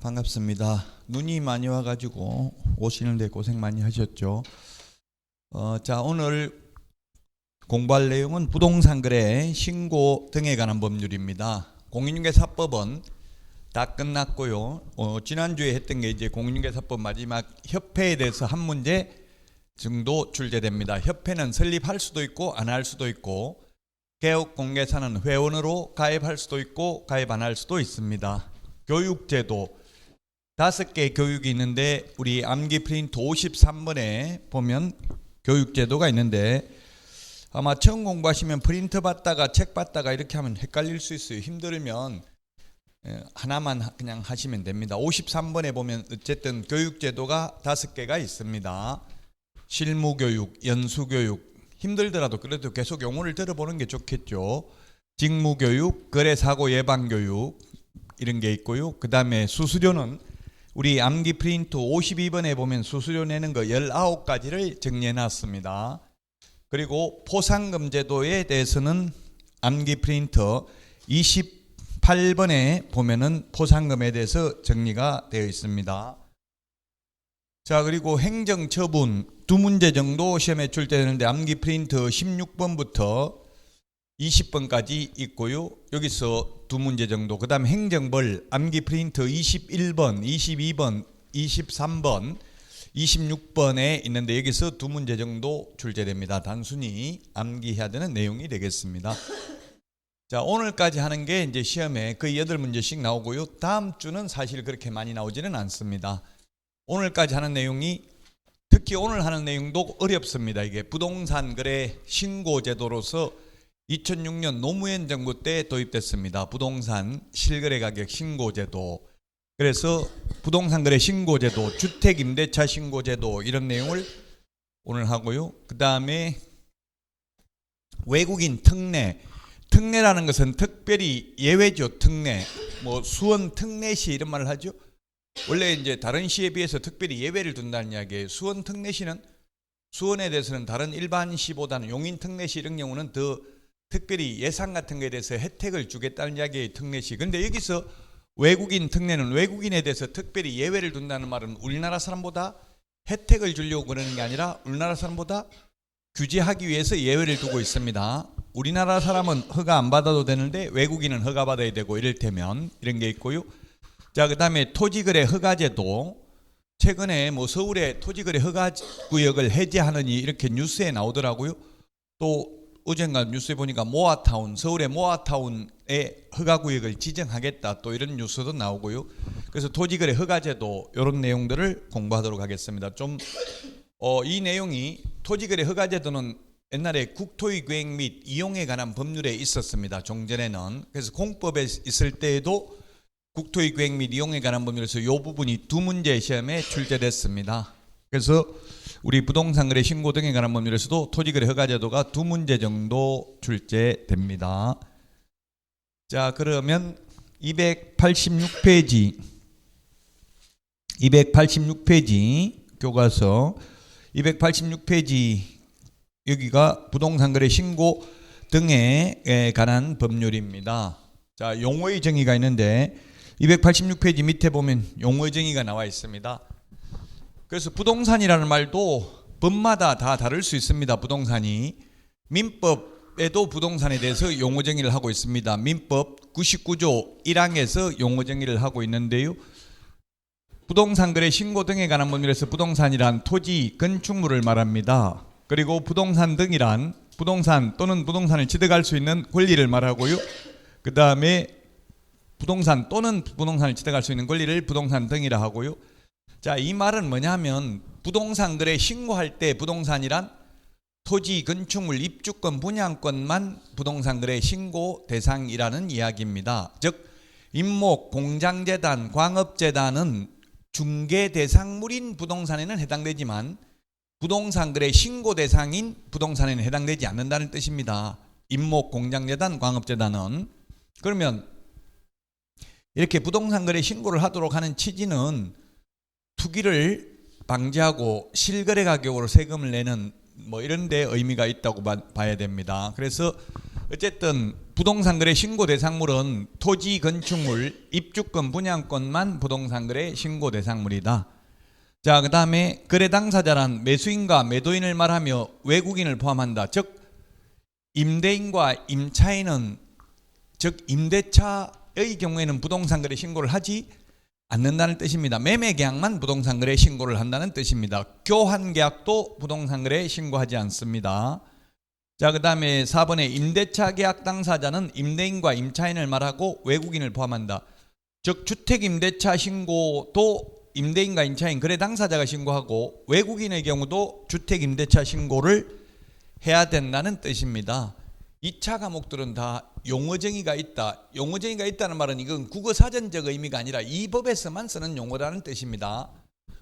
반갑습니다. 눈이 많이 와가지고 오시는데 고생 많이 하셨죠. 자, 오늘 공부할 내용은 부동산 거래, 신고 등에 관한 법률입니다. 공인중개사법은 다 끝났고요. 지난주에 했던 게 이제 공인중개사법 마지막 협회에 대해서 한 문제 정도 출제됩니다. 협회는 설립할 수도 있고 안 할 수도 있고, 개업공개사는 회원으로 가입할 수도 있고 가입 안 할 수도 있습니다. 교육제도 5개 교육이 있는데 우리 암기 프린트 53번에 보면 교육제도가 있는데, 아마 처음 공부하시면 프린트 받다가 책 받다가 이렇게 하면 헷갈릴 수 있어요. 힘들면 하나만 그냥 하시면 됩니다. 53번에 보면 어쨌든 교육제도가 5개가 있습니다. 실무교육, 연수교육, 힘들더라도 그래도 계속 용어를 들어보는 게 좋겠죠. 직무교육, 거래사고 예방교육 이런 게 있고요. 그 다음에 수수료는 우리 암기 프린트 52번에 보면 수수료 내는 거 19가지를 정리해 놨습니다. 그리고 포상금 제도에 대해서는 암기 프린트 28번에 보면은 포상금에 대해서 정리가 되어 있습니다. 자, 그리고 행정처분 2문제 정도 시험에 출제되는데 암기 프린트 16번부터 20번까지 있고요. 여기서 2문제 정도. 그 다음 행정벌 암기 프린트 21번, 22번, 23번, 26번에 있는데 여기서 2문제 정도 출제됩니다. 단순히 암기해야 되는 내용이 되겠습니다. 자, 오늘까지 하는 게 이제 시험에 거의 8문제씩 나오고요. 다음 주는 사실 그렇게 많이 나오지는 않습니다. 오늘까지 하는 내용이, 특히 오늘 하는 내용도 어렵습니다. 이게 부동산 거래 신고 제도로서 2006년 노무현 정부 때 도입됐습니다. 부동산 실거래 가격 신고제도. 그래서 부동산 거래 신고제도, 주택 임대차 신고제도 이런 내용을 오늘 하고요. 그 다음에 외국인 특례. 특례라는 것은 특별히 예외죠. 특례. 뭐 수원 특례시 이런 말을 하죠. 원래 이제 다른 시에 비해서 특별히 예외를 둔다는 이야기예요. 수원 특례시는 수원에 대해서는 다른 일반 시보다는 용인 특례시 이런 경우는 더 특별히 예산 같은 거에 대해서 혜택을 주겠다는 이야기의 특례시. 근데 여기서 외국인 특례는 외국인에 대해서 특별히 예외를 둔다는 말은 우리나라 사람보다 혜택을 주려고 그러는 게 아니라 우리나라 사람보다 규제하기 위해서 예외를 두고 있습니다. 우리나라 사람은 허가 안 받아도 되는데 외국인은 허가 받아야 되고 이를테면 이런 게 있고요. 자, 그 다음에 토지거래 허가제도. 최근에 뭐 서울에 토지거래 허가구역을 해제하느니 이렇게 뉴스에 나오더라고요. 또 어젠가 뉴스에 보니까 모아타운, 서울의 모아타운에 허가구역을 지정하겠다 또 이런 뉴스도 나오고요. 그래서 토지거래 허가제도 이런 내용들을 공부하도록 하겠습니다. 좀 이 내용이 토지거래 허가제도는 옛날에 국토의계획 및 이용에 관한 법률에 있었습니다. 종전에는. 그래서 공법에 있을 때에도 국토의계획 및 이용에 관한 법률에서 이 부분이 2문제 시험에 출제됐습니다. 그래서 우리 부동산 거래 신고 등에 관한 법률에서도 토지거래 허가제도가 2문제 정도 출제됩니다. 자, 그러면 286페이지 교과서 286페이지 여기가 부동산 거래 신고 등에 관한 법률입니다. 자, 용어의 정의가 있는데 286페이지 밑에 보면 용어의 정의가 나와 있습니다. 그래서 부동산이라는 말도 법마다 다 다를 수 있습니다. 부동산이. 민법에도 부동산에 대해서 용어 정의를 하고 있습니다. 민법 99조 1항에서 용어 정의를 하고 있는데요. 부동산 거래 신고 등에 관한 법률에서 부동산이란 토지, 건축물을 말합니다. 그리고 부동산 등이란 부동산 또는 부동산을 취득할 수 있는 권리를 말하고요. 그 다음에 부동산 또는 부동산을 취득할 수 있는 권리를 부동산 등이라 하고요. 자, 이 말은 뭐냐면 부동산 거래 신고할 때 부동산이란 토지, 건축물, 입주권, 분양권만 부동산 거래 신고 대상이라는 이야기입니다. 즉 임목, 공장재단, 광업재단은 중개 대상물인 부동산에는 해당되지만 부동산 거래 신고 대상인 부동산에는 해당되지 않는다는 뜻입니다. 임목, 공장재단, 광업재단은. 그러면 이렇게 부동산 거래 신고를 하도록 하는 취지는 투기를 방지하고 실거래 가격으로 세금을 내는 뭐 이런 데 의미가 있다고 봐야 됩니다. 그래서 어쨌든 부동산 거래 신고 대상물은 토지, 건축물, 입주권, 분양권만 부동산 거래 신고 대상물이다. 자, 그 다음에 거래 당사자란 매수인과 매도인을 말하며 외국인을 포함한다. 즉 임대인과 임차인은, 즉 임대차의 경우에는 부동산 거래 신고를 하지 않는다는 뜻입니다. 매매 계약만 부동산 거래 신고를 한다는 뜻입니다. 교환 계약도 부동산 거래 신고하지 않습니다. 자, 그 다음에 4번에 임대차 계약 당사자는 임대인과 임차인을 말하고 외국인을 포함한다. 즉 주택 임대차 신고도 임대인과 임차인 거래 당사자가 신고하고 외국인의 경우도 주택 임대차 신고를 해야 된다는 뜻입니다. 2차 과목들은 다 용어정의가 있다. 용어정의가 있다는 말은 이건 국어사전적 의미가 아니라 이 법에서만 쓰는 용어라는 뜻입니다.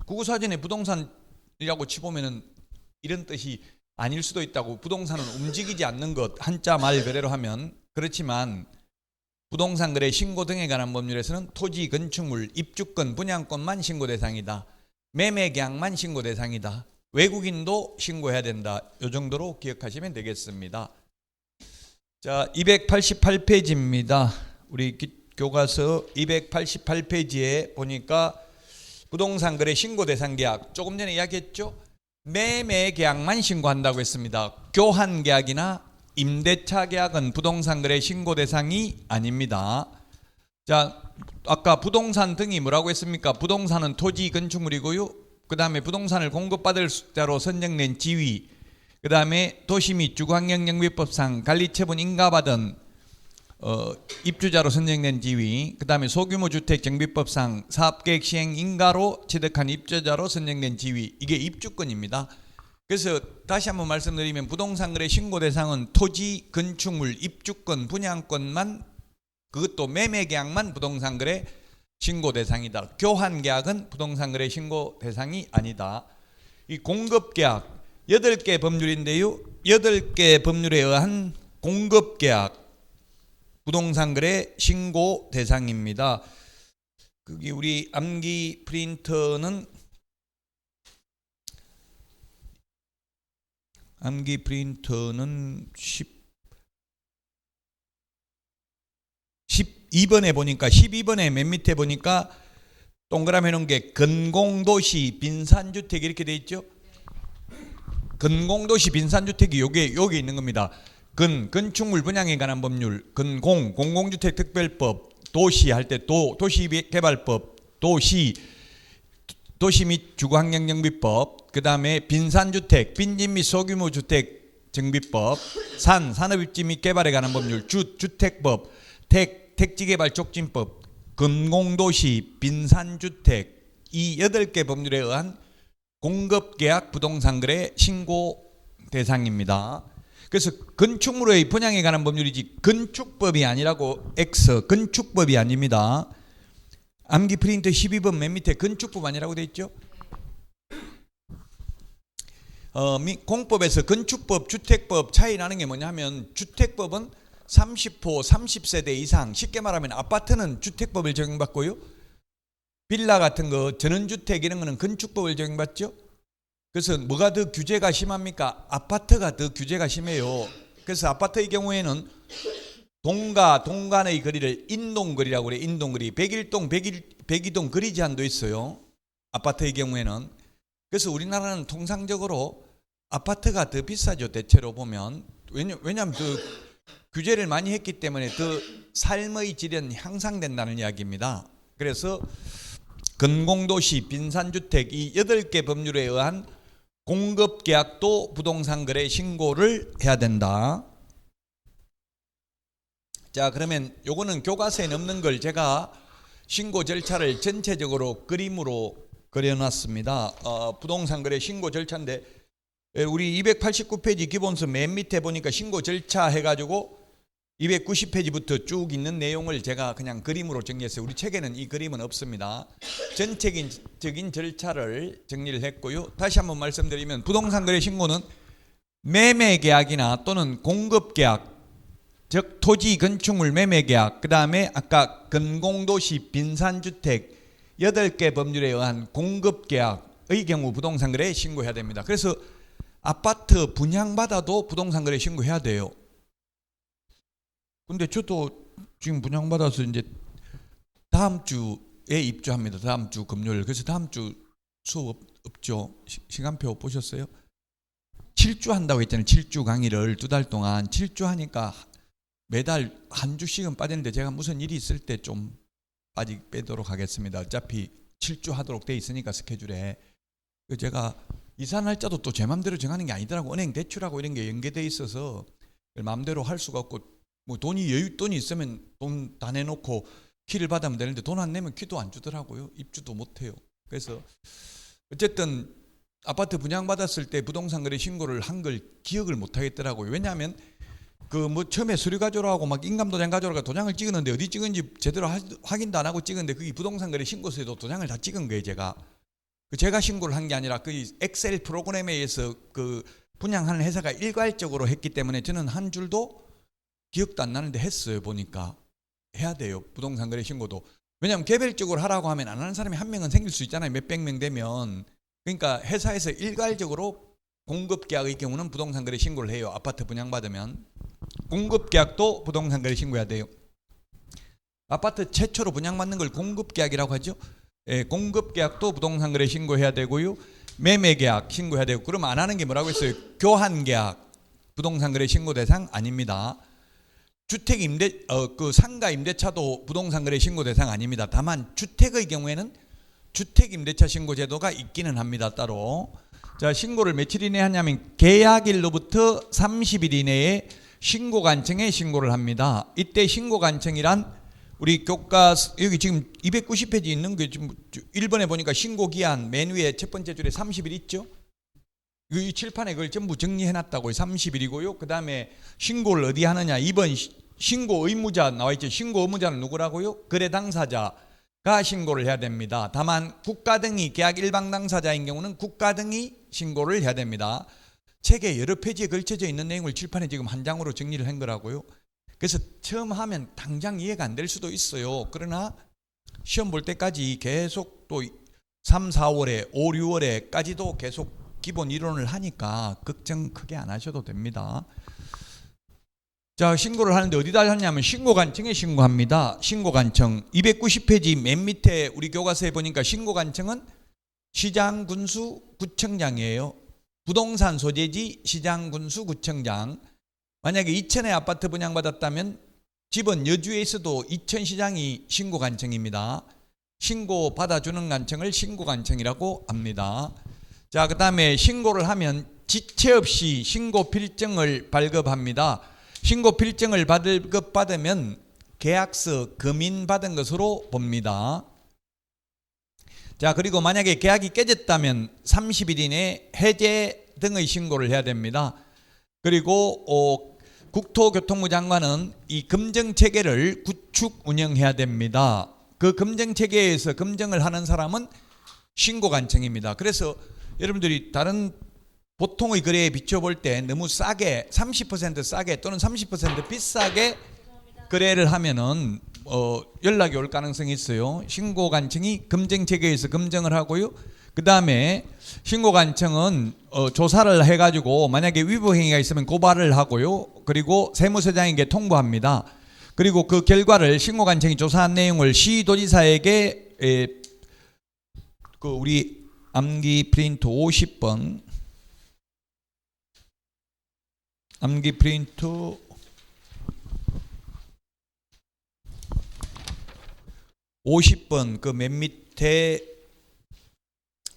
국어사전에 부동산이라고 치보면은 이런 뜻이 아닐 수도 있다고. 부동산은 움직이지 않는 것, 한자 말 그대로 하면. 그렇지만 부동산 거래 신고 등에 관한 법률에서는 토지, 건축물, 입주권, 분양권만 신고 대상이다. 매매 계약만 신고 대상이다. 외국인도 신고해야 된다. 이 정도로 기억하시면 되겠습니다. 자, 288페이지입니다. 우리 교과서 288페이지에 보니까 부동산 거래 신고 대상 계약, 조금 전에 이야기했죠? 매매 계약만 신고한다고 했습니다. 교환 계약이나 임대차 계약은 부동산 거래 신고 대상이 아닙니다. 자, 아까 부동산 등이 뭐라고 했습니까? 부동산은 토지, 건축물이고요. 그 다음에 부동산을 공급받을 자로 선정된 지위, 그 다음에 도시 및 주거환경정비법상 관리처분 인가받은 입주자로 선정된 지위, 그 다음에 소규모 주택 정비법상 사업계획 시행 인가로 취득한 입주자로 선정된 지위, 이게 입주권입니다. 그래서 다시 한번 말씀드리면 부동산 거래 신고 대상은 토지, 건축물, 입주권, 분양권만, 그것도 매매 계약만 부동산 거래 신고 대상이다. 교환 계약은 부동산 거래 신고 대상이 아니다. 이 공급 계약 8개 법률인데요. 8개 법률에 의한 공급 계약 부동산 거래 신고 대상입니다. 거기 우리 암기 프린터는 12번에 보니까 12번에 맨 밑에 보니까 동그라미 해놓은 게 근공도시 빈산주택 이렇게 돼 있죠. 근공도시 빈산주택이 여기 있는 겁니다. 건축물 분양에 관한 법률, 공공주택 특별법, 도시 할 때 도시개발법, 도시 및 주거환경정비법, 그 다음에 빈산주택, 빈집 및 소규모 주택 정비법, 산업입지 및 개발에 관한 법률, 주택법, 택지개발 촉진법, 금공도시, 빈산주택, 이 8개 법률에 의한 공급계약 부동산거래 신고 대상입니다. 그래서 건축물의 분양에 관한 법률이지 건축법이 아니라고. X 건축법이 아닙니다. 암기 프린트 12번 맨 밑에 건축법 아니라고 되어 있죠. 공법에서 건축법, 주택법 차이 나는 게 뭐냐면 주택법은 30호, 30세대 이상, 쉽게 말하면 아파트는 주택법을 적용받고요. 빌라 같은 거, 전원주택 이런 거는 건축법을 적용받죠. 그래서 뭐가 더 규제가 심합니까? 아파트가 더 규제가 심해요. 그래서 아파트의 경우에는 동간의 거리를 인동거리라고 그래요. 인동거리. 101동 거리 제한도 있어요. 아파트의 경우에는. 그래서 우리나라는 통상적으로 아파트가 더 비싸죠. 대체로 보면. 왜냐하면 그 규제를 많이 했기 때문에 더 삶의 질은 향상된다는 이야기입니다. 그래서 근공도시, 빈산주택 이 8개 법률에 의한 공급계약도 부동산거래 신고를 해야 된다. 자, 그러면 요거는 교과서에 없는 걸 제가 신고 절차를 전체적으로 그림으로 그려놨습니다. 부동산거래 신고 절차인데 우리 289페이지 기본서 맨 밑에 보니까 신고 절차 해가지고 290페이지부터 쭉 있는 내용을 제가 그냥 그림으로 정리했어요. 우리 책에는 이 그림은 없습니다. 전체적인 절차를 정리를 했고요. 다시 한번 말씀드리면 부동산거래 신고는 매매계약이나 또는 공급계약, 즉 토지, 건축물 매매계약, 그 다음에 아까 근공도시, 빈산주택 8개 법률에 의한 공급계약의 경우 부동산거래 신고해야 됩니다. 그래서 아파트 분양받아도 부동산거래 신고해야 돼요. 근데 저도 지금 분양받아서 이제 다음 주에 입주합니다. 다음 주 금요일. 그래서 다음 주 수업 없죠. 시간표 보셨어요? 7주 한다고 했잖아요. 7주 강의를 2달 동안 7주 하니까 매달 한 주씩은 빠졌는데 제가 무슨 일이 있을 때 좀 빼도록 하겠습니다. 어차피 7주 하도록 돼 있으니까 스케줄에. 제가 이사 날짜도 또 제 마음대로 정하는 게 아니더라고. 은행 대출하고 이런 게 연계돼 있어서 마음대로 할 수가 없고, 뭐 돈이 여윳돈이 있으면 돈 다 내놓고 키를 받으면 되는데 돈 안 내면 키도 안 주더라고요. 입주도 못 해요. 그래서 어쨌든 아파트 분양받았을 때 부동산 거래 신고를 한 걸 기억을 못 하겠더라고요. 왜냐하면 그 뭐 처음에 서류 가져오라고 하고 막 인감도장 가져오라고 도장을 찍었는데 어디 찍은지 제대로 확인도 안 하고 찍었는데 그게 부동산 거래 신고서에도 도장을 다 찍은 거예요. 제가 신고를 한 게 아니라 그 엑셀 프로그램에 의해서 그 분양하는 회사가 일괄적으로 했기 때문에 저는 한 줄도 기억도 안 나는데 했어요. 보니까 해야 돼요. 부동산 거래 신고도. 왜냐하면 개별적으로 하라고 하면 안 하는 사람이 한 명은 생길 수 있잖아요. 몇백 명 되면. 그러니까 회사에서 일괄적으로 공급계약의 경우는 부동산 거래 신고를 해요. 아파트 분양받으면. 공급계약도 부동산 거래 신고해야 돼요. 아파트 최초로 분양받는 걸 공급계약이라고 하죠. 예, 공급계약도 부동산 거래 신고해야 되고요. 매매계약 신고해야 되고. 그러면 안 하는 게 뭐라고 했어요? 교환계약 부동산 거래 신고 대상 아닙니다. 주택 그 상가 임대차도 부동산 거래 신고 대상 아닙니다. 다만 주택의 경우에는 주택 임대차 신고 제도가 있기는 합니다. 따로. 자, 신고를 며칠 이내에 하냐면 계약일로부터 30일 이내에 신고관청에 신고를 합니다. 이때 신고관청이란 우리 교과 여기 지금 290페이지 있는 게 지금 1번에 보니까 신고기한 맨 위에 첫 번째 줄에 30일 있죠. 이 칠판에 그걸 전부 정리해 놨다고요. 30일이고요. 그 다음에 신고를 어디 하느냐. 2번 신고 의무자 나와 있죠. 신고 의무자는 누구라고요? 거래 당사자가 신고를 해야 됩니다. 다만 국가 등이 계약 일방 당사자인 경우는 국가 등이 신고를 해야 됩니다. 책에 여러 페이지에 걸쳐져 있는 내용을 칠판에 지금 한 장으로 정리를 한 거라고요. 그래서 처음 하면 당장 이해가 안 될 수도 있어요. 그러나 시험 볼 때까지 계속 또 3, 4월에 5, 6월에까지도 계속 기본 이론을 하니까 걱정 크게 안 하셔도 됩니다. 자, 신고를 하는데 어디다 하냐면 신고관청에 신고합니다. 신고관청 290페이지 맨 밑에 우리 교과서에 보니까 신고관청은 시장, 군수, 구청장이에요. 부동산 소재지 시장, 군수, 구청장. 만약에 이천에 아파트 분양받았다면 집은 여주에 있어도 이천시장이 신고관청입니다. 신고 받아주는 관청을 신고관청이라고 합니다. 자, 그 다음에 신고를 하면 지체 없이 신고필증을 발급합니다. 신고필증을 발급받으면 계약서 검인받은 것으로 봅니다. 자, 그리고 만약에 계약이 깨졌다면 30일 이내에 해제 등의 신고를 해야 됩니다. 그리고 국토교통부 장관은 이 검증체계를 구축 운영해야 됩니다. 그 검증체계에서 검증을 하는 사람은 신고관청입니다. 그래서 여러분들이 다른 보통의 거래에 비춰볼 때 너무 싸게 30% 싸게 또는 30% 비싸게 거래를 하면은 연락이 올 가능성이 있어요. 신고관청이 검증체계에서 검증을 하고요. 그 다음에 신고관청은 조사를 해가지고 만약에 위법행위가 있으면 고발을 하고요. 그리고 세무서장에게 통보합니다. 그리고 그 결과를 신고관청이 조사한 내용을 시도지사에게 그 우리 암기 프린트 50번 암기 프린트 50번 그 맨 밑에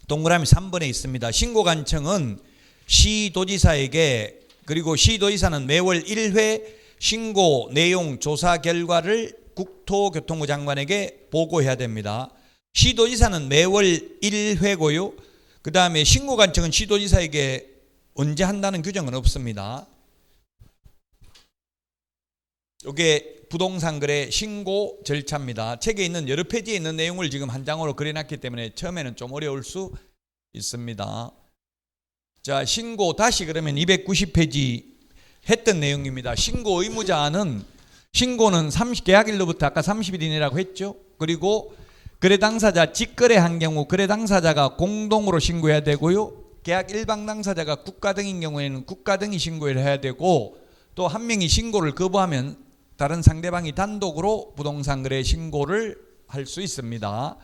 동그라미 3번에 있습니다. 신고관청은 시도지사에게 그리고 시도지사는 매월 1회 신고 내용 조사 결과를 국토교통부 장관에게 보고해야 됩니다. 시도지사는 매월 1회고요. 그 다음에 신고관청은 시도지사에게 언제 한다는 규정은 없습니다. 이게 부동산 거래 신고 절차입니다. 책에 있는 여러 페이지에 있는 내용을 지금 한 장으로 그려놨기 때문에 처음에는 좀 어려울 수 있습니다. 자, 신고 다시 그러면 290페이지 했던 내용입니다. 신고 의무자는 신고는 계약일로부터 아까 30일 이내라고 했죠. 그리고 거래 당사자 직거래한 경우 거래 당사자가 공동으로 신고해야 되고요. 계약 일방 당사자가 국가 등인 경우에는 국가 등이 신고를 해야 되고 또 한 명이 신고를 거부하면 다른 상대방이 단독으로 부동산 거래 신고를 할 수 있습니다.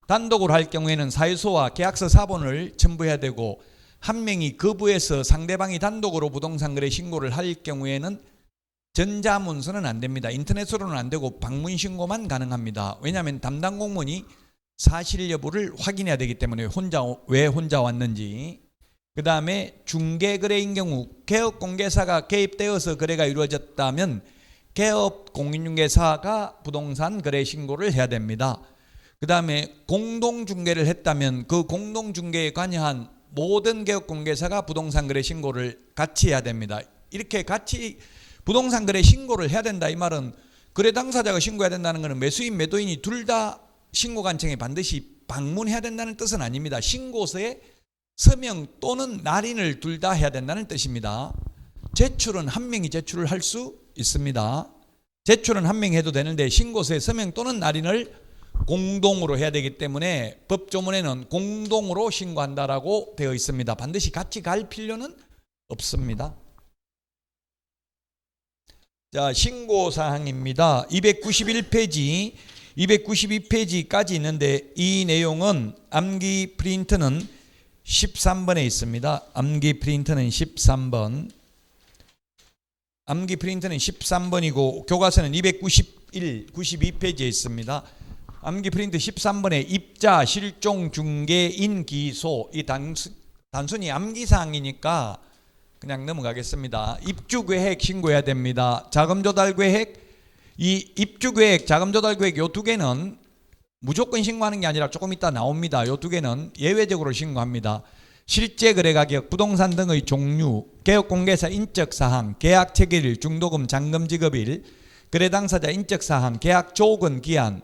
단독으로 할 경우에는 사유서와 계약서 사본을 첨부해야 되고, 한 명이 거부해서 상대방이 단독으로 부동산 거래 신고를 할 경우에는 전자문서는 안 됩니다. 인터넷으로는 안 되고 방문 신고만 가능합니다. 왜냐하면 담당 공무원이 사실 여부를 확인해야 되기 때문에 왜 혼자 왔는지. 그 다음에 중개거래인 경우 개업공개사가 개입되어서 거래가 이루어졌다면 개업공인중개사가 부동산 거래 신고를 해야 됩니다. 그 다음에 공동중개를 했다면 그 공동중개에 관여한 모든 개업공개사가 부동산 거래 신고를 같이 해야 됩니다. 이렇게 같이 부동산 거래 신고를 해야 된다, 이 말은 거래 당사자가 신고해야 된다는 것은 매수인 매도인이 둘 다 신고관청에 반드시 방문해야 된다는 뜻은 아닙니다. 신고서에 서명 또는 날인을 둘 다 해야 된다는 뜻입니다. 제출은 한 명이 제출을 할 수 있습니다. 제출은 한 명이 해도 되는데 신고서에 서명 또는 날인을 공동으로 해야 되기 때문에 법조문에는 공동으로 신고한다라고 되어 있습니다. 반드시 같이 갈 필요는 없습니다. 자, 신고사항입니다. 292페이지까지 있는데 이 내용은 암기 프린트는 13번에 있습니다. 암기 프린트는 13번. 암기 프린트는 13번이고 교과서는 92페이지에 있습니다. 암기 프린트 13번에 입자, 실종, 중개인, 기소, 이 단순히 암기사항이니까 그냥 넘어가겠습니다. 입주계획 신고해야 됩니다. 자금조달계획, 이 입주계획, 자금조달계획 요 두 개는 무조건 신고하는 게 아니라 조금 이따 나옵니다. 요 두 개는 예외적으로 신고합니다. 실제 거래가격, 부동산 등의 종류, 개업공개사 인적사항, 계약체결일, 중도금, 잔금 지급일, 거래 당사자 인적사항, 계약 조건, 기한.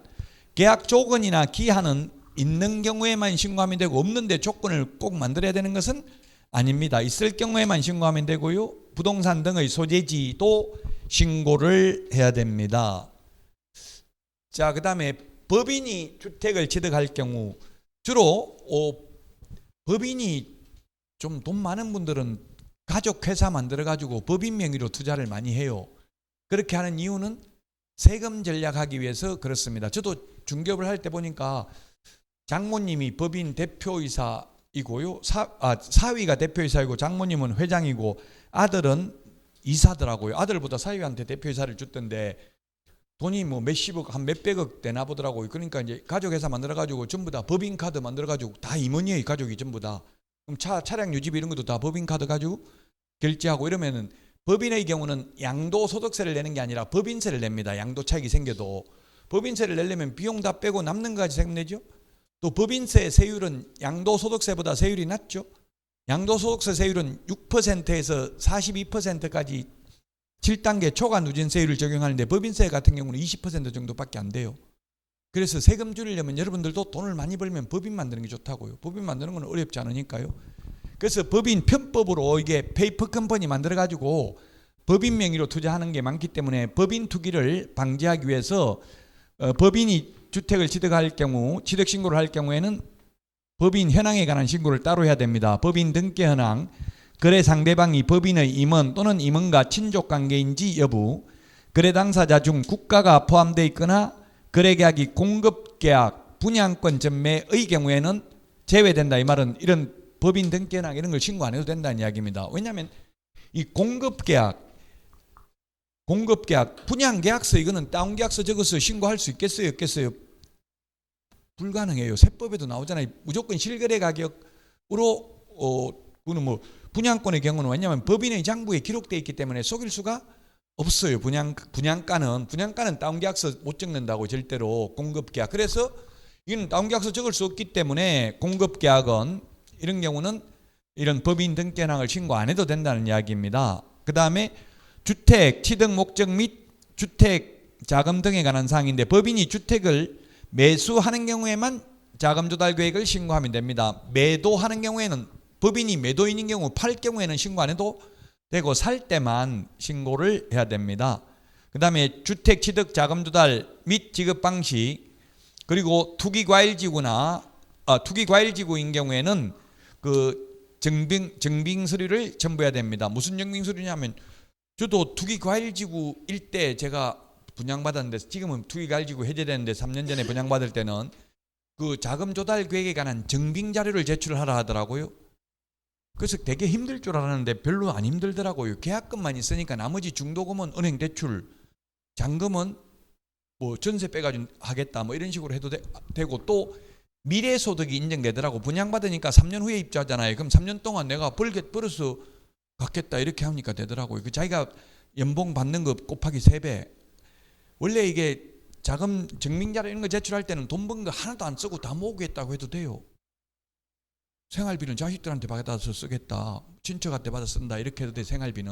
계약 조건이나 기한은 있는 경우에만 신고하면 되고 없는데 조건을 꼭 만들어야 되는 것은 아닙니다. 있을 경우에만 신고하면 되고요. 부동산 등의 소재지도 신고를 해야 됩니다. 자, 그 다음에 법인이 주택을 취득할 경우 주로 법인이 좀 돈 많은 분들은 가족회사 만들어가지고 법인 명의로 투자를 많이 해요. 그렇게 하는 이유는 세금 전략하기 위해서 그렇습니다. 저도 중개업을 할 때 보니까 장모님이 법인 대표이사이고요. 사위가 대표이사이고 장모님은 회장이고 아들은 이사더라고요. 아들보다 사위한테 대표이사를 줬던데 돈이 뭐 몇십억, 한 몇백억 되나 보더라고요. 그러니까 이제 가족회사 만들어가지고 전부 다 법인카드 만들어가지고 다 임원이에요. 가족이 전부 다. 그럼 차량 유지비 이런 것도 다 법인카드 가지고 결제하고 이러면은 법인의 경우는 양도소득세를 내는 게 아니라 법인세를 냅니다. 양도 차익이 생겨도. 법인세를 내려면 비용 다 빼고 남는 거까지 세금 내죠. 또 법인세 세율은 양도소득세보다 세율이 낮죠. 양도소득세 세율은 6%에서 42%까지 7단계 초과 누진세율을 적용하는데 법인세 같은 경우는 20% 정도밖에 안 돼요. 그래서 세금 줄이려면 여러분들도 돈을 많이 벌면 법인 만드는 게 좋다고요. 법인 만드는 건 어렵지 않으니까요. 그래서 법인 편법으로 이게 페이퍼 컴퍼니 만들어가지고 법인 명의로 투자하는 게 많기 때문에 법인 투기를 방지하기 위해서 법인이 주택을 취득할 경우, 취득 신고를 할 경우에는 법인 현황에 관한 신고를 따로 해야 됩니다. 법인 등기 현황, 거래 상대방이 법인의 임원 또는 임원과 친족 관계인지 여부, 거래 당사자 중 국가가 포함되어 있거나 거래계약이 공급계약, 분양권 전매의 경우에는 제외된다. 이 말은 이런 법인 등기 현황 이런 걸 신고 안 해도 된다는 이야기입니다. 왜냐하면 이 공급계약, 분양계약서 이거는 다운계약서 적어서 신고할 수 있겠어요? 없겠어요? 불가능해요. 세법에도 나오잖아요. 무조건 실거래 가격으로 그거는 뭐 분양권의 경우는 왜냐하면 법인의 장부에 기록되어 있기 때문에 속일 수가 없어요. 분양가는 다운계약서 못 적는다고 절대로 공급계약. 그래서 이건 다운계약서 적을 수 없기 때문에 공급계약은 이런 경우는 이런 법인 등기 현황을 신고 안 해도 된다는 이야기입니다. 그 다음에 주택, 취득 목적 및 주택 자금 등에 관한 사항인데 법인이 주택을 매수하는 경우에만 자금 조달 계획을 신고하면 됩니다. 매도하는 경우에는 법인이 매도인인 경우 팔 경우에는 신고 안 해도 되고 살 때만 신고를 해야 됩니다. 그 다음에 주택 취득 자금 조달 및 지급 방식 그리고 투기과일지구인 경우에는 그 증빙 서류를 첨부해야 됩니다. 무슨 증빙 서류냐면 저도 투기과일지구일 때 제가 분양받았는데 지금은 투기가일지구 해제되는데 3년 전에 분양받을 때는 그 자금 조달 계획에 관한 증빙 자료를 제출하라 하더라고요. 그래서 되게 힘들 줄 알았는데 별로 안 힘들더라고요. 계약금만 있으니까 나머지 중도금은 은행 대출, 잔금은 뭐 전세 빼가지고 하겠다 뭐 이런 식으로 해도 되고 또 미래 소득이 인정되더라고. 분양받으니까 3년 후에 입주하잖아요. 그럼 3년 동안 내가 벌어서 갖겠다 이렇게 하니까 되더라고요. 그 자기가 연봉 받는 거 곱하기 3배. 원래 이게 자금 증빙자료 이런 거 제출할 때는 돈 번 거 하나도 안 쓰고 다 모으겠다고 해도 돼요. 생활비는 자식들한테 받아서 쓰겠다, 친척한테 받아 쓴다 이렇게 해도 돼. 생활비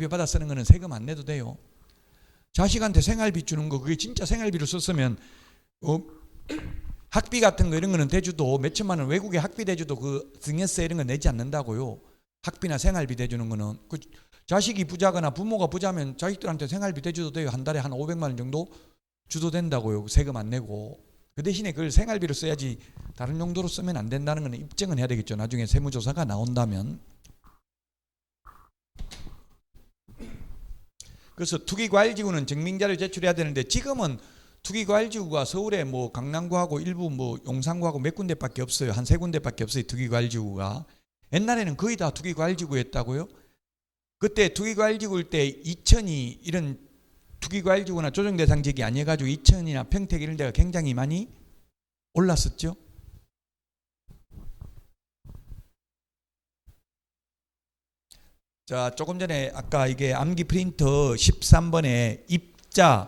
받아 쓰는 거는 세금 안 내도 돼요. 자식한테 생활비 주는 거 그게 진짜 생활비로 썼으면 학비 같은 거 이런 거는 대주도 몇 천만 원 외국에 학비 대주도 그 증여세 이런 거 내지 않는다고요. 학비나 생활비 대주는 거는 그 자식이 부자거나 부모가 부자면 자식들한테 생활비 대주도 돼요. 한 달에 한 500만 원 정도 주도 된다고요. 세금 안 내고. 그 대신에 그걸 생활비로 써야지 다른 용도로 쓰면 안 된다는 건 입증은 해야 되겠죠. 나중에 세무조사가 나온다면. 그래서 투기과일지구는 증빙자를 제출해야 되는데 지금은 투기과일지구가 서울에 뭐 강남구하고 일부 뭐 용산구하고 몇 군데밖에 없어요. 한 3군데밖에 없어요. 투기과일지구가. 옛날에는 거의 다 투기과일지구였다고요. 그때 투기과일지구일 때 이천이 이런 투기과일지구나 조정대상 지역이 아니어가지고 이천이나 평택 이런 데가 굉장히 많이 올랐었죠. 자, 조금 전에 아까 이게 암기 프린터 13번에 입자,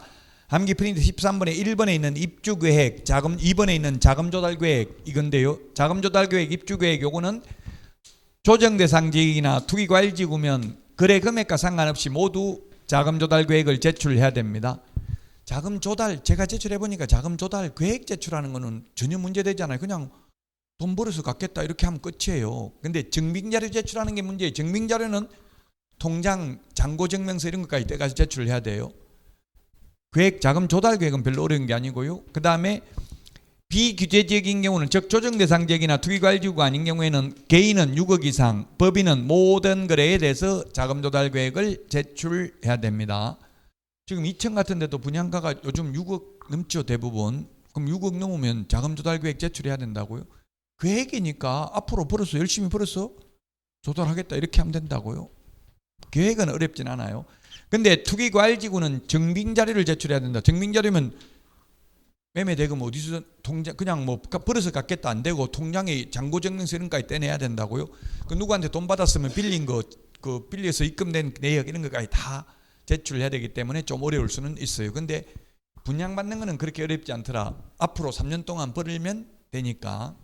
암기 프린터 13번에 1번에 있는 입주 계획, 자금 2번에 있는 자금 조달 계획 이건데요. 자금 조달 계획, 입주 계획 요거는 조정 대상 지역이나 투기과일지구면 거래 금액과 상관없이 모두 자금 조달 계획을 제출해야 됩니다. 자금 조달 제가 제출해 보니까 자금 조달 계획 제출하는 거는 전혀 문제되잖아요. 그냥 돈 벌어서 갖겠다 이렇게 하면 끝이에요. 근데 증빙자료 제출하는 게 문제예요. 증빙자료는 통장, 잔고증명서 이런 것까지 떼가서 제출을 해야 돼요. 계획, 자금 조달 계획은 별로 어려운 게 아니고요. 그 다음에 비규제 지역인 경우는 즉 조정 대상 지역이나 투기과일지구가 아닌 경우에는 개인은 6억 이상, 법인은 모든 거래에 대해서 자금 조달 계획을 제출해야 됩니다. 지금 2천 같은 데도 분양가가 요즘 6억 넘죠 대부분. 그럼 6억 넘으면 자금 조달 계획 제출해야 된다고요. 계획이니까 앞으로 벌어서 열심히 벌어서 조달하겠다 이렇게 하면 된다고요. 계획은 어렵진 않아요. 근데 투기과일지구는 증빙자료를 제출해야 된다. 증빙자료면 매매대금 어디서 통장 그냥 뭐 벌어서 갖겠다 안 되고 통장에 잔고증명서 이런 것까지 떼내야 된다고요. 그 누구한테 돈 받았으면 빌린 거 그 빌려서 입금된 내역 이런 것까지 다 제출해야 되기 때문에 좀 어려울 수는 있어요. 근데 분양받는 거는 그렇게 어렵지 않더라. 앞으로 3년 동안 벌면 되니까.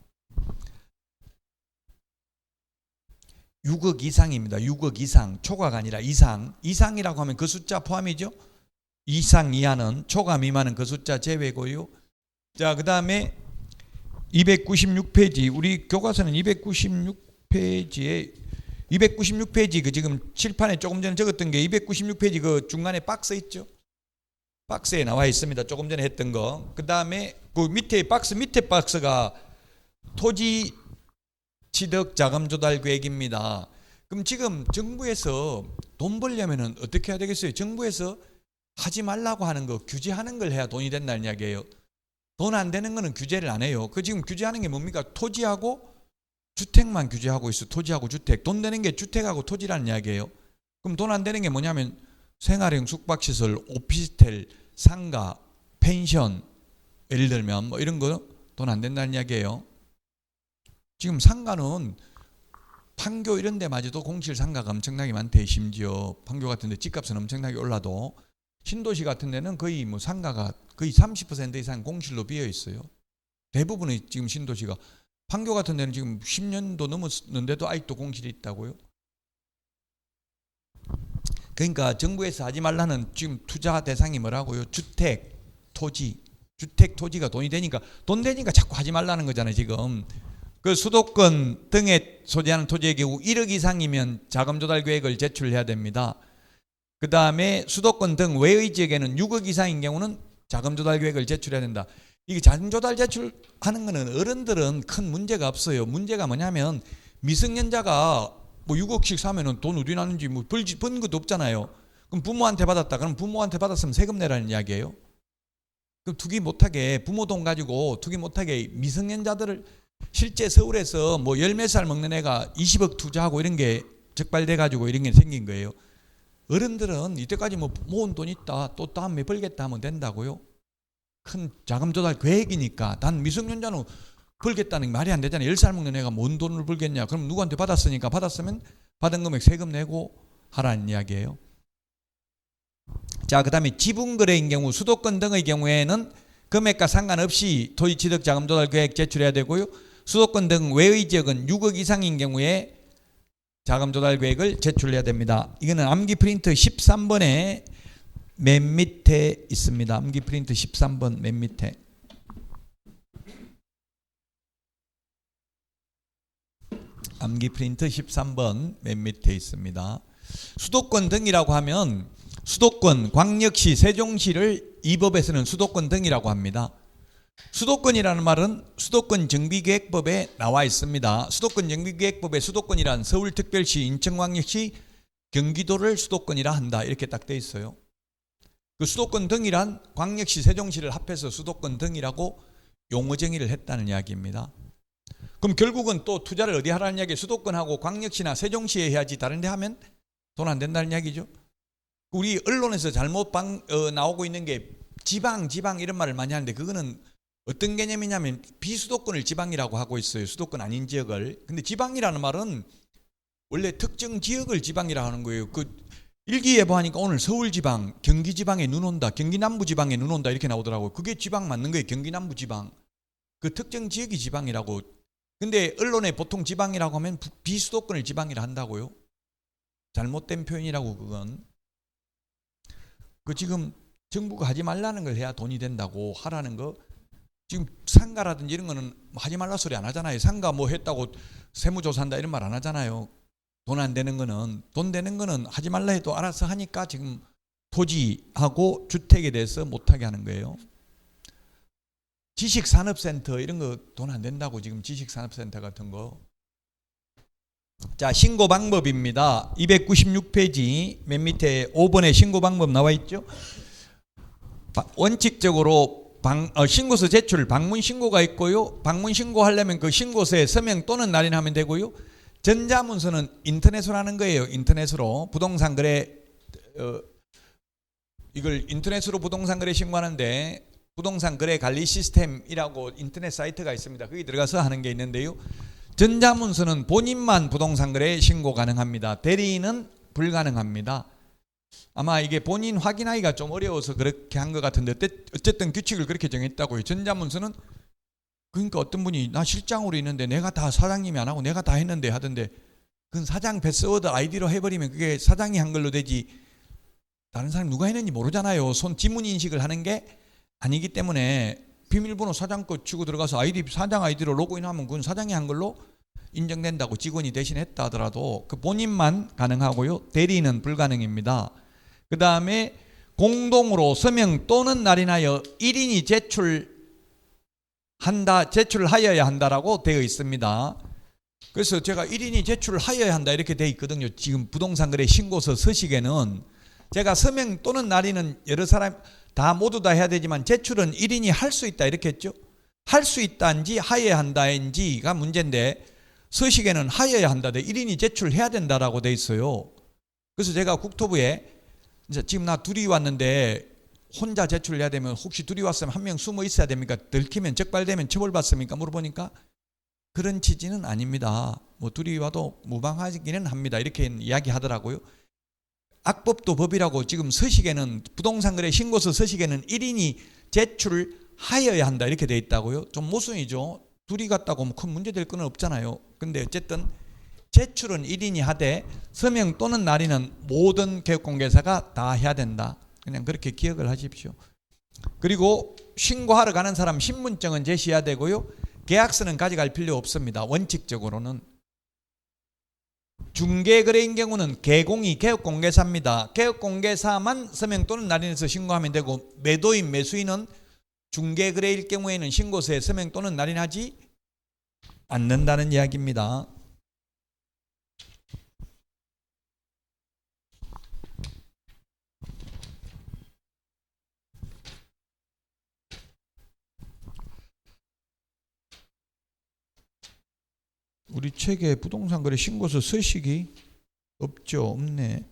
6억 이상입니다. 6억 이상. 초과가 아니라 이상. 이상이라고 하면 그 숫자 포함이죠. 이상 이하는, 초과 미만은 그 숫자 제외고요. 자, 그 다음에 296페이지. 우리 교과서는 296페이지 그 지금 칠판에 조금 전에 적었던 게 296페이지 그 중간에 박스 있죠. 박스에 나와 있습니다. 조금 전에 했던 거. 그 다음에 그 밑에 박스, 밑에 박스가 토지 취득 자금 조달 계획입니다. 그럼 지금 정부에서 돈 벌려면 어떻게 해야 되겠어요? 정부에서 하지 말라고 하는 거, 규제하는 걸 해야 돈이 된다는 이야기예요. 돈 안 되는 거는 규제를 안 해요. 그 지금 규제하는 게 뭡니까? 토지하고 주택만 규제하고 있어. 토지하고 주택. 돈 되는 게 주택하고 토지라는 이야기예요. 그럼 돈 안 되는 게 뭐냐면 생활형 숙박시설, 오피스텔, 상가, 펜션 예를 들면 뭐 이런 거 돈 안 된다는 이야기예요. 지금 상가는 판교 이런 데마저도 공실 상가가 엄청나게 많대. 심지어 판교 같은 데 집값은 엄청나게 올라도 신도시 같은 데는 거의 뭐 상가가 거의 30% 이상 공실로 비어 있어요. 대부분의 지금 신도시가. 판교 같은 데는 지금 10년도 넘었는데도 아직도 공실이 있다고요. 그러니까 정부에서 하지 말라는 지금 투자 대상이 뭐라고요? 주택, 토지. 주택, 토지가 돈이 되니까 돈 되니까 자꾸 하지 말라는 거잖아요. 지금. 그 수도권 등에 소재하는 토지의 경우 1억 이상이면 자금 조달 계획을 제출해야 됩니다. 그 다음에 수도권 등 외의 지역에는 6억 이상인 경우는 자금 조달 계획을 제출해야 된다. 이게 자금 조달 제출하는 거는 어른들은 큰 문제가 없어요. 문제가 뭐냐면 미성년자가 뭐 6억씩 사면은 돈 어디 나는지 뭐 번 것도 없잖아요. 그럼 부모한테 받았다. 그럼 부모한테 받았으면 세금 내라는 이야기예요. 그럼 투기 못하게, 부모 돈 가지고 투기 못하게 미성년자들을, 실제 서울에서 뭐 10몇 살 먹는 애가 20억 투자하고 이런 게 적발돼 가지고 이런 게 생긴 거예요. 어른들은 이때까지 뭐 모은 돈 있다, 또 다음에 벌겠다 하면 된다고요. 큰 자금 조달 계획이니까. 단 미성년자는 벌겠다는 게 말이 안 되잖아요. 10살 먹는 애가 뭔 돈을 벌겠냐. 그럼 누구한테 받았으니까, 받았으면 받은 금액 세금 내고 하라는 이야기예요. 자, 그 다음에 지분거래인 경우, 수도권 등의 경우에는 금액과 상관없이 토지취득자금조달계획 제출해야 되고요. 수도권 등 외의 지역은 6억 이상인 경우에 자금조달계획을 제출해야 됩니다. 이거는 암기 프린트 13번에 맨 밑에 있습니다. 암기 프린트 13번 맨 밑에. 암기 프린트 13번 맨 밑에 있습니다. 수도권 등이라고 하면 수도권, 광역시, 세종시를 이 법에서는 수도권 등이라고 합니다. 수도권이라는 말은 수도권 정비계획법에 나와 있습니다. 수도권 정비계획법에 수도권이란 서울특별시, 인천광역시, 경기도를 수도권이라 한다. 이렇게 딱 돼 있어요. 그 수도권 등이란 광역시, 세종시를 합해서 수도권 등이라고 용어 정의를 했다는 이야기입니다. 그럼 결국은 또 투자를 어디 하라는 이야기? 수도권하고 광역시나 세종시에 해야지 다른 데 하면 돈 안 된다는 이야기죠. 우리 언론에서 잘못 나오고 있는 게 지방 이런 말을 많이 하는데, 그거는 어떤 개념이냐면 비수도권을 지방이라고 하고 있어요. 수도권 아닌 지역을. 근데 지방이라는 말은 원래 특정 지역을 지방이라고 하는 거예요. 그 일기예보 하니까 오늘 서울지방, 경기지방에 눈 온다, 경기 남부지방에 눈 온다 이렇게 나오더라고요. 그게 지방 맞는 거예요. 경기 남부지방. 그 특정 지역이 지방이라고. 근데 언론에 보통 지방이라고 하면 비수도권을 지방이라 한다고요. 잘못된 표현이라고. 그건 그 지금 정부가 하지 말라는 걸 해야 돈이 된다고. 하라는 거, 지금 상가라든지 이런 거는 하지 말라 소리 안 하잖아요. 상가 뭐 했다고 세무조사한다 이런 말 안 하잖아요. 돈 안 되는 거는, 돈 되는 거는 하지 말라 해도 알아서 하니까 지금 토지하고 주택에 대해서 못하게 하는 거예요. 지식산업센터 이런 거 돈 안 된다고, 지금 지식산업센터 같은 거. 자, 신고 방법입니다. 296페이지 맨 밑에 5번에 신고 방법 나와 있죠. 원칙적으로 신고서 제출, 방문 신고가 있고요. 방문 신고하려면 그 신고서에 서명 또는 날인하면 되고요. 전자문서는 인터넷으로 하는 거예요. 인터넷으로 부동산 거래, 이걸 인터넷으로 부동산 거래 신고하는데 부동산 거래 관리 시스템이라고 인터넷 사이트가 있습니다. 거기 들어가서 하는 게 있는데요. 전자문서는 본인만 부동산 거래 신고 가능합니다. 대리인은 불가능합니다. 아마 이게 본인 확인하기가 좀 어려워서 그렇게 한 것 같은데, 어쨌든 규칙을 그렇게 정했다고요. 전자문서는, 그러니까 어떤 분이 나 실장으로 있는데 내가 다, 사장님이 안 하고 내가 다 했는데 하던데, 그건 사장 패스워드 아이디로 해버리면 그게 사장이 한 걸로 되지 다른 사람 누가 했는지 모르잖아요. 손 지문 인식을 하는 게 아니기 때문에 비밀번호 사장 거 치고 들어가서 아이디, 사장 아이디로 로그인하면 그건 사장이 한 걸로 인정된다고. 직원이 대신 했다 하더라도 그 본인만 가능하고요. 대리인은 불가능입니다. 그 다음에 공동으로 서명 또는 날인하여 1인이 제출하여야 한다라고 되어 있습니다. 그래서 제가 1인이 제출하여야 한다 이렇게 되어 있거든요. 지금 부동산 거래 신고서 서식에는 제가 서명 또는 날인은 여러 사람 다 모두 다 해야 되지만 제출은 1인이 할 수 있다 이렇게 했죠. 할 수 있다인지 하여야 한다인지가 문제인데, 서식에는 하여야 한다, 1인이 제출해야 된다라고 돼 있어요. 그래서 제가 국토부에 이제 지금 나 둘이 왔는데 혼자 제출해야 되면 혹시 둘이 왔으면 한 명 숨어 있어야 됩니까? 들키면 적발되면 처벌받습니까? 물어보니까 그런 취지는 아닙니다. 뭐 둘이 와도 무방하기는 합니다. 이렇게 이야기하더라고요. 악법도 법이라고. 지금 서식에는, 부동산 거래 신고서 서식에는 1인이 제출하여야 한다 이렇게 돼 있다고요. 좀 모순이죠. 둘이 갔다고 큰 문제 될 건 없잖아요. 근데 어쨌든 제출은 1인이 하되 서명 또는 날인은 모든 개업공개사가 다 해야 된다. 그냥 그렇게 기억을 하십시오. 그리고 신고하러 가는 사람 신분증은 제시해야 되고요. 계약서는 가져갈 필요 없습니다. 원칙적으로는. 중개거래인 경우는 개공이 개업공개사입니다. 개업공개사만 서명 또는 날인해서 신고하면 되고, 매도인, 매수인은 중개거래일 경우에는 신고서에 서명 또는 날인하지 않는다는 이야기입니다. 우리 책에 부동산 거래 신고서 서식이 없죠? 없네.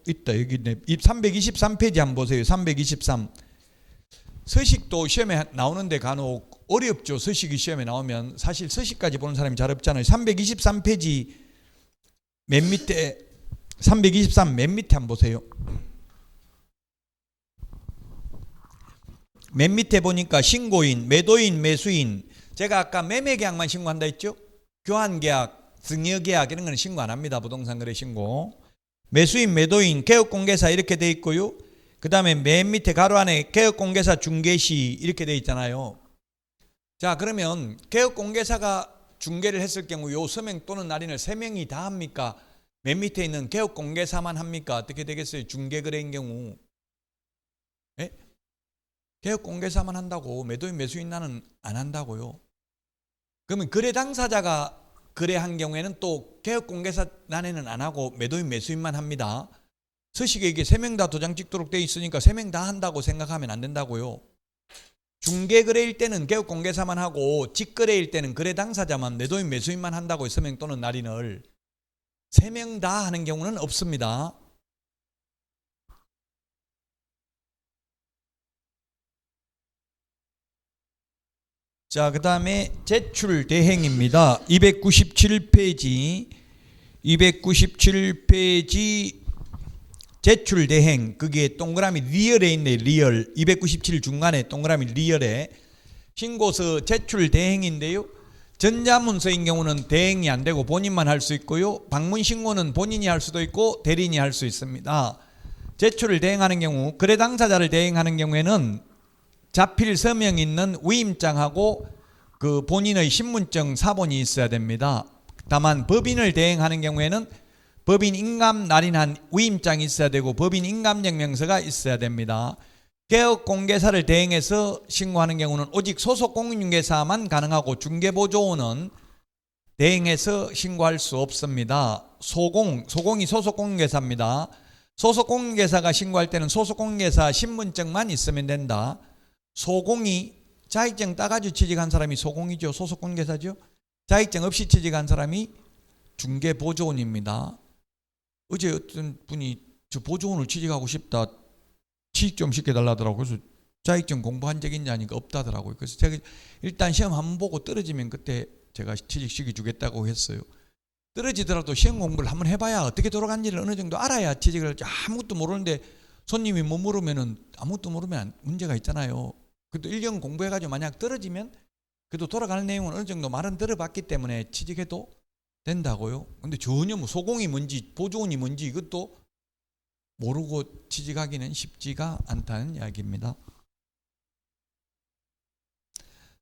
있다. 여기 있네. 323페이지 한번 보세요. 323. 서식도 시험에 나오는데 간혹 어렵죠. 서식이 시험에 나오면 사실 서식까지 보는 사람이 잘 없잖아요. 323페이지 맨 밑에 323 맨 밑에 한번 보세요. 맨 밑에 보니까 신고인, 매도인, 매수인. 제가 아까 매매계약만 신고한다 했죠? 교환계약, 증여계약 이런 거는 신고 안 합니다. 부동산 거래 신고. 매수인, 매도인, 개업공개사 이렇게 돼 있고요. 그 다음에 맨 밑에 가로 안에 개업공개사 중개시 이렇게 돼 있잖아요. 자, 그러면 개업공개사가 중개를 했을 경우 요 서명 또는 날인을 3명이 다 합니까? 맨 밑에 있는 개업공개사만 합니까? 어떻게 되겠어요? 중개거래인 경우. 예? 개업공개사만 한다고 매도인, 매수인 나는 안 한다고요. 그러면 거래 당사자가 거래한 경우에는 또 개업공개사 난에는 안 하고 매도인, 매수인만 합니다. 서식에 이게 3명 다 도장 찍도록 돼 있으니까 3명 다 한다고 생각하면 안 된다고요. 중개거래일 때는 개업공개사만 하고 직거래일 때는 거래 당사자만 매도인, 매수인만 한다고 서명 또는 날인을 3명 다 하는 경우는 없습니다. 자, 그 다음에 제출 대행입니다. 297페이지 제출 대행. 그게 동그라미 리얼에 있네. 리얼 297 중간에 동그라미 리얼에 신고서 제출 대행인데요. 전자문서인 경우는 대행이 안 되고 본인만 할 수 있고요. 방문신고는 본인이 할 수도 있고 대리인이 할 수 있습니다. 제출을 대행하는 경우 거래 당사자를 대행하는 경우에는 자필 서명 있는 위임장하고 그 본인의 신분증 사본이 있어야 됩니다. 다만 법인을 대행하는 경우에는 법인 인감 날인한 위임장이 있어야 되고 법인 인감증명서가 있어야 됩니다. 개업공개사를 대행해서 신고하는 경우는 오직 소속공인중개사만 가능하고 중개보조원은 대행해서 신고할 수 없습니다. 소공이 소속공인중개사입니다. 소속공인중개사가 신고할 때는 소속공인중개사 신분증만 있으면 된다. 소공이 자격증 따가지고 취직한 사람이 소공이죠. 소속공인중개사죠. 자격증 없이 취직한 사람이 중개보조원입니다. 어제 어떤 분이 저 보조원을 취직하고 싶다, 취직 좀 시켜달라더라고요. 그래서 자격증 공부한 적 있냐니까 없다더라고요. 그래서 제가 일단 시험 한번 보고 떨어지면 그때 제가 취직시켜주겠다고 했어요. 떨어지더라도 시험 공부를 한번 해봐야 어떻게 돌아간지를 어느 정도 알아야 취직을. 아무것도 모르는데 손님이 뭐 물으면은 아무것도 모르면 문제가 있잖아요. 그래도 1년 공부해가지고 만약 떨어지면 그래도 돌아가는 내용은 어느 정도 말은 들어봤기 때문에 취직해도 된다고요. 근데 전혀 뭐 소공이 뭔지 보조원이 뭔지 이것도 모르고 취직하기는 쉽지가 않다는 이야기입니다.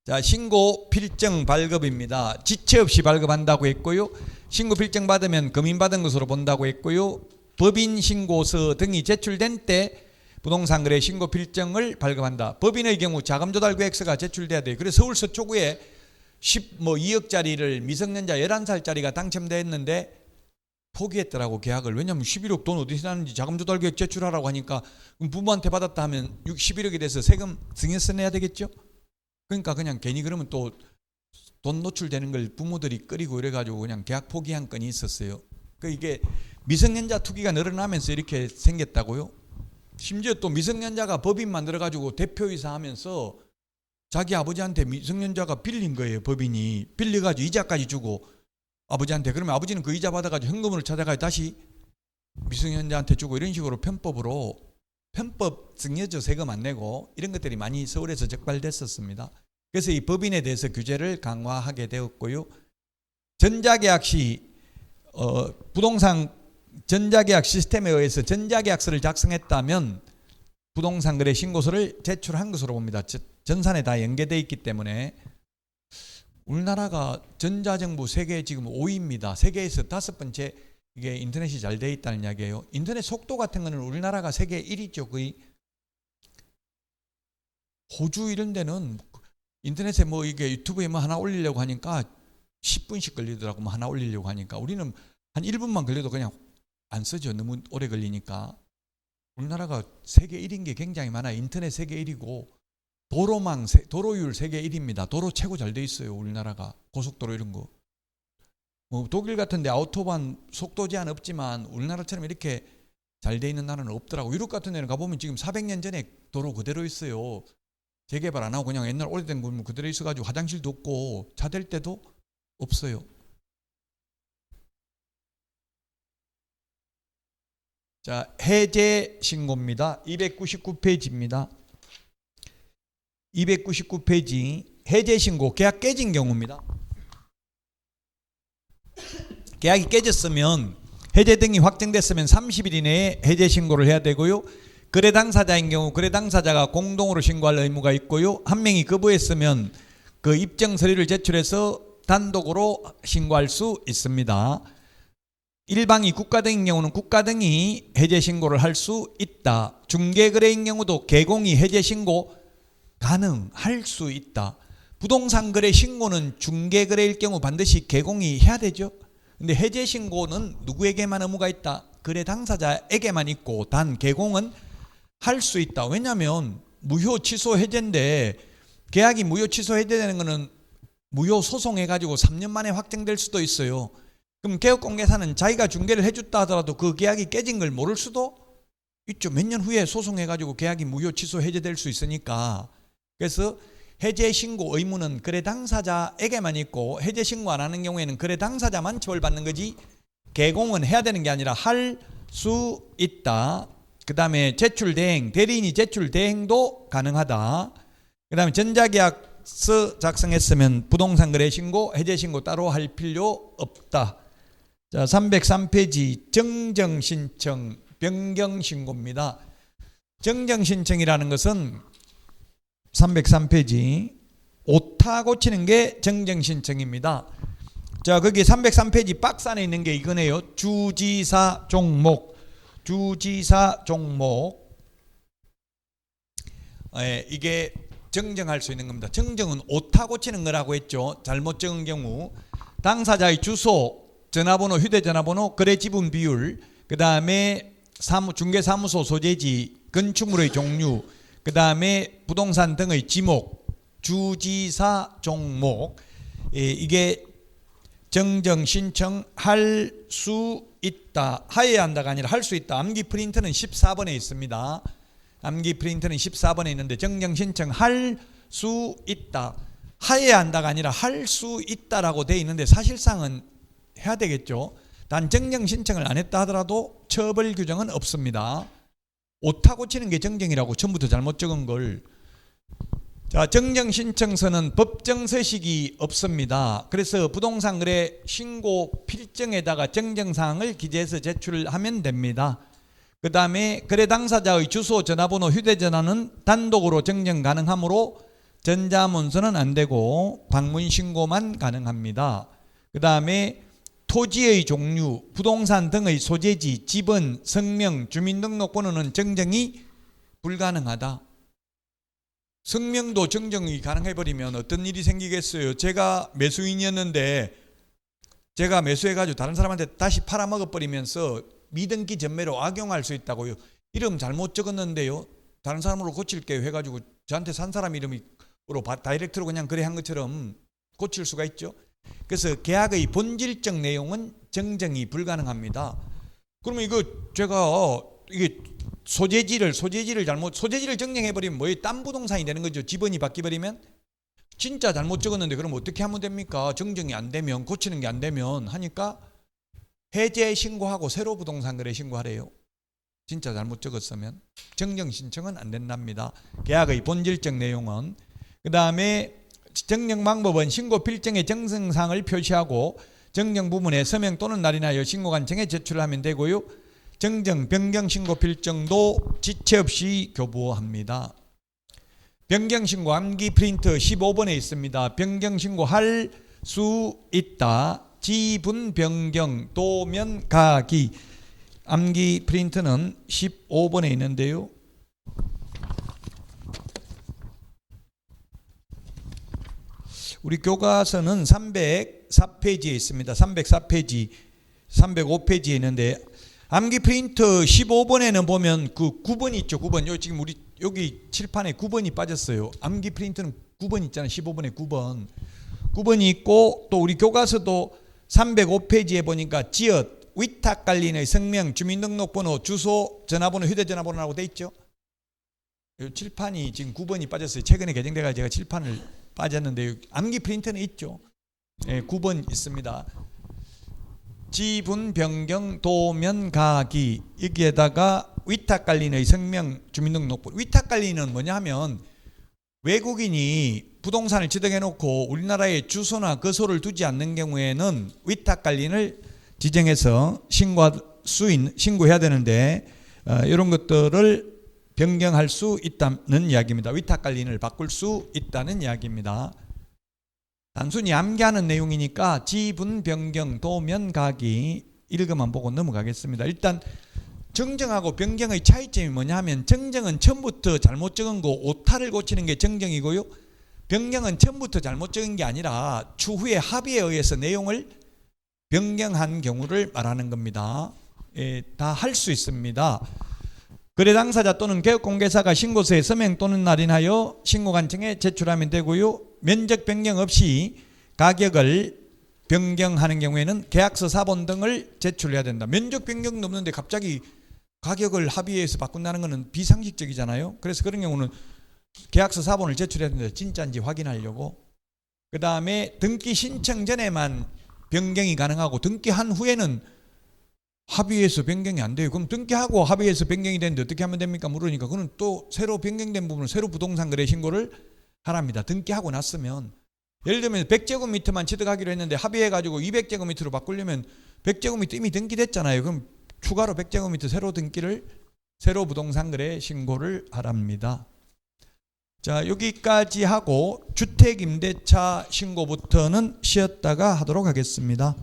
자, 신고 필증 발급입니다. 지체 없이 발급한다고 했고요. 신고 필증 받으면 금인받은 것으로 본다고 했고요. 법인 신고서 등이 제출된 때 부동산 거래 신고 필증을 발급한다. 법인의 경우 자금 조달 계획서가 제출돼야 돼요. 그래서 서울 서초구에 2억짜리를 미성년자 11살짜리가 당첨됐는데 포기했더라고, 계약을. 왜냐하면 11억 돈 어디서 나는지 자금 조달 계획 제출하라고 하니까 부모한테 받았다 하면 11억이 돼서 세금 증여세 내야 되겠죠. 그러니까 그냥 괜히 그러면 또 돈 노출되는 걸 부모들이 끓이고 이래가지고 그냥 계약 포기한 건이 있었어요. 그 이게 미성년자 투기가 늘어나면서 이렇게 생겼다고요. 심지어 또 미성년자가 법인 만들어가지고 대표이사 하면서 자기 아버지한테 미성년자가 빌린 거예요. 법인이 빌려가지고 이자까지 주고 아버지한테. 그러면 아버지는 그 이자 받아가지고 현금으로 찾아가지고 다시 미성년자한테 주고 이런 식으로 편법 증여조 세금 안 내고 이런 것들이 많이 서울에서 적발됐었습니다. 그래서 이 법인에 대해서 규제를 강화하게 되었고요. 전자계약 시 부동산 전자계약 시스템에 의해서 전자계약서를 작성했다면 부동산 거래 신고서를 제출한 것으로 봅니다. 전산에 다 연계되어 있기 때문에. 우리나라가 전자정부 세계 지금 5위입니다. 세계에서 5번째 이게 인터넷이 잘 되어 있다는 이야기예요. 인터넷 속도 같은 거는 우리나라가 세계 1위죠. 거의. 호주 이런 데는 인터넷에 뭐 이게 유튜브에 뭐 하나 올리려고 하니까 10분씩 걸리더라고. 뭐 하나 올리려고 하니까. 우리는 한 1분만 걸려도 그냥 안 쓰죠. 너무 오래 걸리니까. 우리나라가 세계 1위인 게 굉장히 많아요. 인터넷 세계 1위고 도로율 세계 1위입니다. 도로 최고 잘 돼 있어요. 우리나라가. 고속도로 이런 거. 뭐 독일 같은 데 아우토반 속도 제한 없지만 우리나라처럼 이렇게 잘 돼 있는 나라는 없더라고. 유럽 같은 데는 가보면 지금 400년 전에 도로 그대로 있어요. 재개발 안 하고 그냥 옛날 오래된 건물 그대로 있어가지고 화장실도 없고 차 댈 때도 없어요. 자, 해제 신고입니다. 299페이지입니다. 299페이지 해제 신고, 계약 깨진 경우입니다. 계약이 깨졌으면 해제 등이 확정됐으면 30일 이내에 해제 신고를 해야 되고요. 거래 당사자인 경우 거래 당사자가 공동으로 신고할 의무가 있고요. 한 명이 거부했으면 그 입증 서류를 제출해서 단독으로 신고할 수 있습니다. 일방이 국가 등인 경우는 국가 등이 해제 신고를 할 수 있다. 중개거래인 경우도 개공이 해제 신고 가능할 수 있다. 부동산 거래 신고는 중개거래일 경우 반드시 개공이 해야 되죠. 근데 해제 신고는 누구에게만 의무가 있다? 거래 당사자에게만 있고 단 개공은 할 수 있다. 왜냐하면 무효 취소 해제인데 계약이 무효 취소 해제되는 거는 무효 소송해가지고 3년 만에 확정될 수도 있어요. 그럼 개업공개사는 자기가 중개를 해줬다 하더라도 그 계약이 깨진 걸 모를 수도 있죠. 몇 년 후에 소송해가지고 계약이 무효 취소 해제될 수 있으니까. 그래서 해제 신고 의무는 거래 당사자에게만 있고 해제 신고 안 하는 경우에는 거래 당사자만 처벌받는 거지 개공은 해야 되는 게 아니라 할 수 있다. 그 다음에 제출 대행, 대리인이 제출 대행도 가능하다. 그 다음에 전자계약서 작성했으면 부동산 거래 신고, 해제 신고 따로 할 필요 없다. 자, 303페이지 정정 신청, 변경 신고입니다. 정정 신청이라는 것은 303페이지 오타 고치는 게 정정 신청입니다. 자, 거기 303페이지 박스 안에 있는 게 이거네요. 주지사 종목, 주지사 종목. 이게 정정할 수 있는 겁니다. 정정은 오타 고치는 거라고 했죠. 잘못 적은 경우 당사자의 주소, 전화번호, 휴대전화번호, 거래 지분 비율, 그 다음에 중개사무소 소재지, 건축물의 종류, 그 다음에 부동산 등의 지목, 주지사 종목. 이게 정정 신청할 수 있다. 하여야 한다가 아니라 할 수 있다. 암기 프린트는 14번에 있습니다. 암기 프린트는 14번에 있는데 정정 신청할 수 있다. 하여야 한다가 아니라 할 수 있다라고 돼 있는데 사실상은 해야 되겠죠. 단 정정 신청을 안 했다 하더라도 처벌 규정은 없습니다. 오타 고치는 게 정정이라고 처음부터 잘못 적은 걸. 자, 정정 신청서는 법정 서식이 없습니다. 그래서 부동산 거래 신고 필증에다가 정정사항을 기재해서 제출하면 됩니다. 그 다음에 거래 당사자의 주소, 전화번호, 휴대전화는 단독으로 정정 가능하므로 전자문서는 안 되고 방문 신고만 가능합니다. 그 다음에 토지의 종류, 부동산 등의 소재지, 지번, 성명, 주민등록번호는 정정이 불가능하다. 성명도 정정이 가능해버리면 어떤 일이 생기겠어요? 제가 매수인이었는데 제가 매수해가지고 다른 사람한테 다시 팔아먹어버리면서 미등기 전매로 악용할 수 있다고요. 이름 잘못 적었는데요, 다른 사람으로 고칠게요 해가지고 저한테 산 사람 이름으로 다이렉트로 그냥 거래한 것처럼 고칠 수가 있죠. 그래서 계약의 본질적 내용은 정정이 불가능합니다. 그러면 이거 제가 이게 소재지를 정정해버리면 뭐예요? 딴 부동산이 되는 거죠. 지번이 바뀌어버리면. 진짜 잘못 적었는데 그럼 어떻게 하면 됩니까? 정정이 안 되면, 고치는 게 안 되면 하니까 해제 신고하고 새로 부동산 거래 신고하래요. 진짜 잘못 적었으면. 정정 신청은 안 된답니다. 계약의 본질적 내용은. 그 다음에 정정 방법은 신고 필증의 정성사항을 표시하고 정정 부분에 서명 또는 날인하여 신고관청에 제출하면 되고요. 정정, 변경 신고 필증도 지체 없이 교부합니다. 변경 신고 암기 프린트 15번에 있습니다. 변경 신고 할 수 있다. 지분 변경, 도면 가기. 암기 프린트는 15번에 있는데요. 우리 교과서는 304페이지에 있습니다. 304페이지, 305페이지에 있는데 암기 프린트 15번에는 보면 그 9번 있죠. 9번. 지금 우리 여기 칠판에 9번이 빠졌어요. 암기 프린트는 9번 있잖아요. 15번에 9번. 9번이 있고 또 우리 교과서도 305페이지에 보니까 지읒 위탁관리인의 성명, 주민등록번호, 주소, 전화번호, 휴대전화번호라고 돼 있죠. 칠판이 지금 9번이 빠졌어요. 최근에 개정돼가 제가 칠판을 빠졌는데 암기 프린터는 있죠. 9번 있습니다. 지분 변경 도면 가기, 여기에다가 위탁관리인의 성명, 주민등록번호. 위탁관리인은 뭐냐 하면 외국인이 부동산을 지정해 놓고 우리나라에 주소나 거소를 두지 않는 경우에는 위탁관리인을 지정해서 신고해야 되는데 이런 것들을 변경할 수 있다는 이야기입니다. 위탁관리인을 바꿀 수 있다는 이야기입니다. 단순히 암기하는 내용이니까 지분 변경 도면 가기 읽어만 보고 넘어가겠습니다. 일단 정정하고 변경의 차이점이 뭐냐 하면 정정은 처음부터 잘못 적은 거 오타를 고치는 게 정정이고요. 변경은 처음부터 잘못 적은 게 아니라 추후에 합의에 의해서 내용을 변경한 경우를 말하는 겁니다. 다 할 수 있습니다. 거래 당사자 또는 개업공개사가 신고서에 서명 또는 날인하여 신고관청에 제출하면 되고요. 면적 변경 없이 가격을 변경하는 경우에는 계약서 사본 등을 제출해야 된다. 면적 변경도 없는데 갑자기 가격을 합의해서 바꾼다는 것은 비상식적이잖아요. 그래서 그런 경우는 계약서 사본을 제출해야 된다. 진짜인지 확인하려고. 그 다음에 등기 신청 전에만 변경이 가능하고 등기한 후에는 합의해서 변경이 안 돼요. 그럼 등기하고 합의해서 변경이 되는데 어떻게 하면 됩니까? 물으니까 그는 또 새로 변경된 부분은 새로 부동산 거래 신고를 하랍니다. 등기하고 났으면. 예를 들면 100제곱미터만 취득하기로 했는데 합의해가지고 200제곱미터로 바꾸려면 100제곱미터 이미 등기됐잖아요. 그럼 추가로 100제곱미터 새로 부동산 거래 신고를 하랍니다. 자, 여기까지 하고 주택임대차 신고부터는 쉬었다가 하도록 하겠습니다.